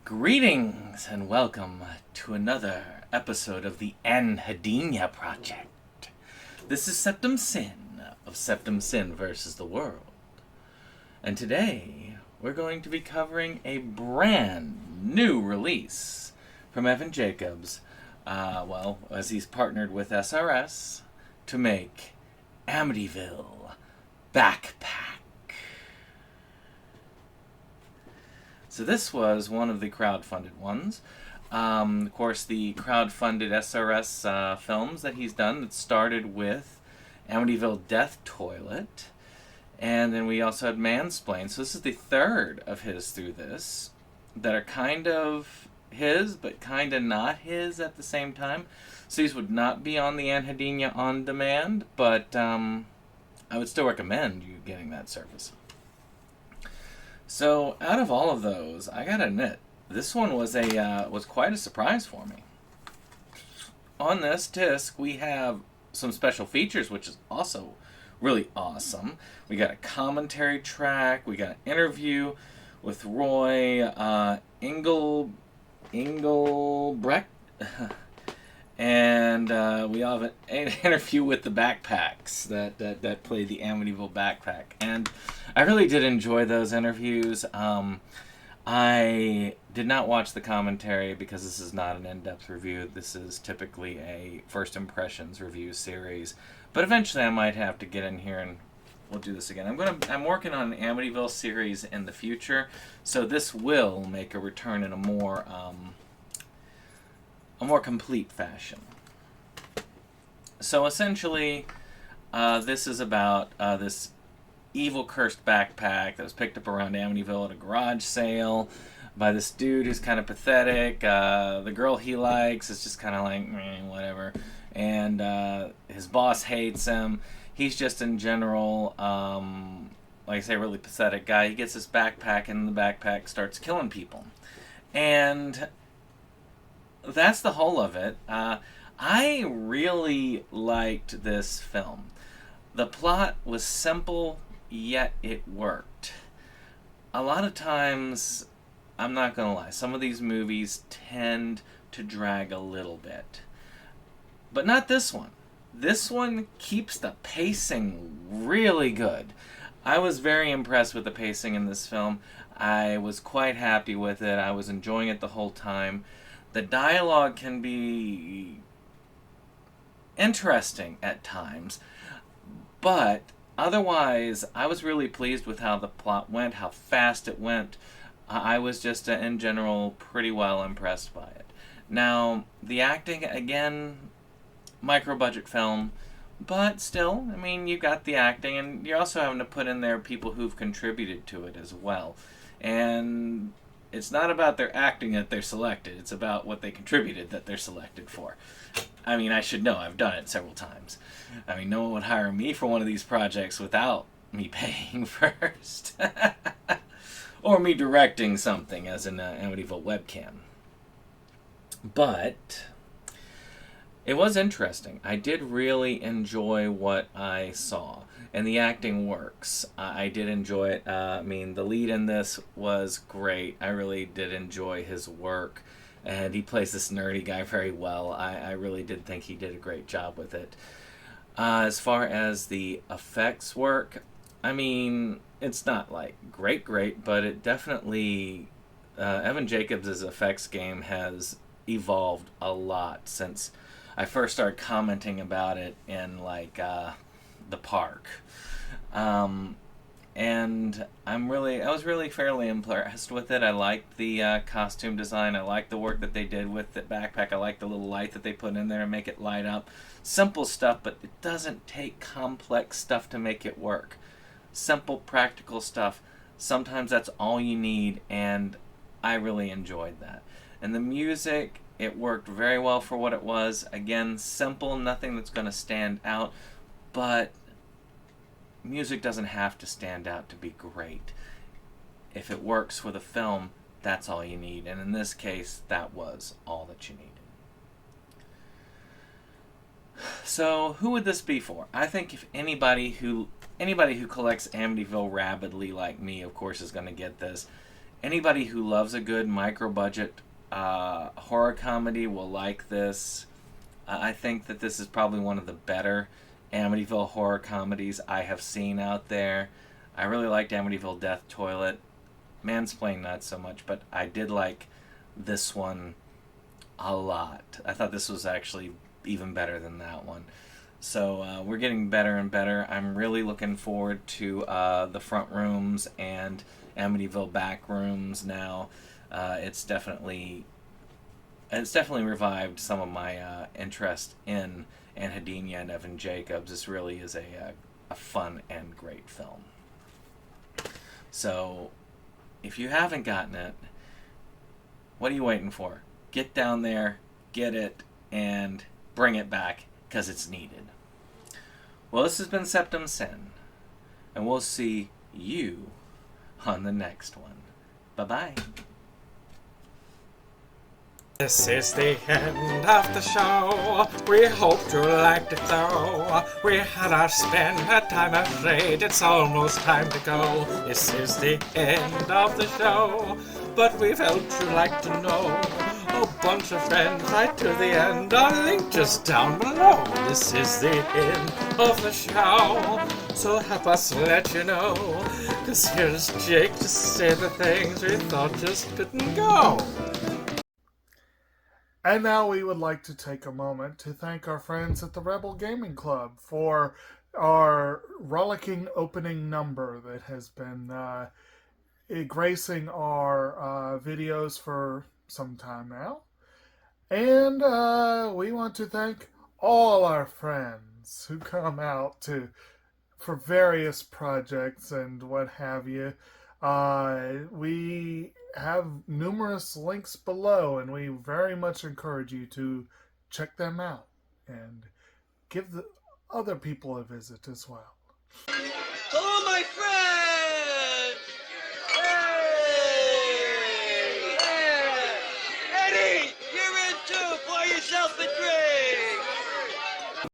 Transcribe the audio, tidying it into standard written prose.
Greetings and welcome to another episode of the Anhedenia Project. This is SeptumSin of SeptumSin versus the World. And today we're going to be covering a brand new release from Evan Jacobs, as he's partnered with SRS to make Amityville Backpack. So this was one of the crowdfunded ones. Of course, the crowdfunded SRS films that he's done that started with Amityville Death Toilet. And then we also had Mansplain. So this is the third of his through this that are kind of his, but kind of not his at the same time. So these would not be on the Anhedenia On Demand, but I would still recommend you getting that service. So, out of all of those, I gotta admit, this one was quite a surprise for me. On this disc, we have some special features, which is also really awesome. We got a commentary track, we got an interview with Roy Engelbrecht, and we have an interview with the Backpacks that play the Amityville Backpack. And I really did enjoy those interviews. I did not watch the commentary because this is not an in-depth review. This is typically a first impressions review series. But eventually I might have to get in here and we'll do this again. I'm working on an Amityville series in the future, so this will make a return in a more complete fashion. So essentially, this is about this evil cursed backpack that was picked up around Amityville at a garage sale by this dude who's kind of pathetic. The girl he likes is just kind of like, whatever. And his boss hates him. He's just in general, like I say, really pathetic guy. He gets this backpack, and the backpack starts killing people. And that's the whole of it. I really liked this film. The plot was simple, yet it worked. A lot of times, I'm not going to lie, some of these movies tend to drag a little bit. But not this one. This one keeps the pacing really good. I was very impressed with the pacing in this film. I was quite happy with it. I was enjoying it the whole time. The dialogue can be interesting at times, but otherwise, I was really pleased with how the plot went, how fast it went. I was just, in general, pretty well impressed by it. Now, the acting, again, micro-budget film, but still, I mean, you got the acting, and you're also having to put in there people who've contributed to it as well. And it's not about their acting that they're selected, it's about what they contributed that they're selected for. I mean, I should know, I've done it several times. I mean, no one would hire me for one of these projects without me paying first. Or me directing something as an Amityville webcam. But it was interesting. I did really enjoy what I saw. And the acting works. I did enjoy it. I mean, the lead in this was great. I really did enjoy his work. And he plays this nerdy guy very well. I really did think he did a great job with it. As far as the effects work, I mean, it's not like great, but it definitely, Evan Jacobs' effects game has evolved a lot since I first started commenting about it in like the park. And I was really fairly impressed with it. I liked the costume design. I liked the work that they did with the backpack. I liked the little light that they put in there to make it light up. Simple stuff, but it doesn't take complex stuff to make it work. Simple, practical stuff. Sometimes that's all you need, and I really enjoyed that. And the music, it worked very well for what it was. Again, simple, nothing that's going to stand out, but music doesn't have to stand out to be great. If it works with a film, that's all you need. And in this case, that was all that you needed. So, who would this be for? I think if anybody who collects Amityville rabidly like me, of course, is going to get this. Anybody who loves a good micro-budget horror comedy will like this. I think that this is probably one of the better Amityville horror comedies I have seen out there. I really liked Amityville Death Toilet. Mansplain not so much, but I did like this one a lot. I thought this was actually even better than that one. So we're getting better and better. I'm really looking forward to the front rooms and Amityville back rooms now. It's definitely revived some of my interest in Anhedenia and Evan Jacobs. This really is a fun and great film. So if you haven't gotten it, what are you waiting for? Get down there, get it, and bring it back, because it's needed. Well, this has been SeptumSin, and we'll see you on the next one. Bye-bye. This is the end of the show. We hope you liked it though. We had our spend, had time afraid. It's almost time to go. This is the end of the show, but we felt you'd like to know. A bunch of friends right to the end. Our link just down below. This is the end of the show, so help us let you know. 'Cause here's Jake to say the things we thought just couldn't go. And now we would like to take a moment to thank our friends at the Rebel Gaming Club for our rollicking opening number that has been gracing our videos for some time now. And we want to thank all our friends who come out for various projects and what have you. We have numerous links below, and we very much encourage you to check them out and give the other people a visit as well.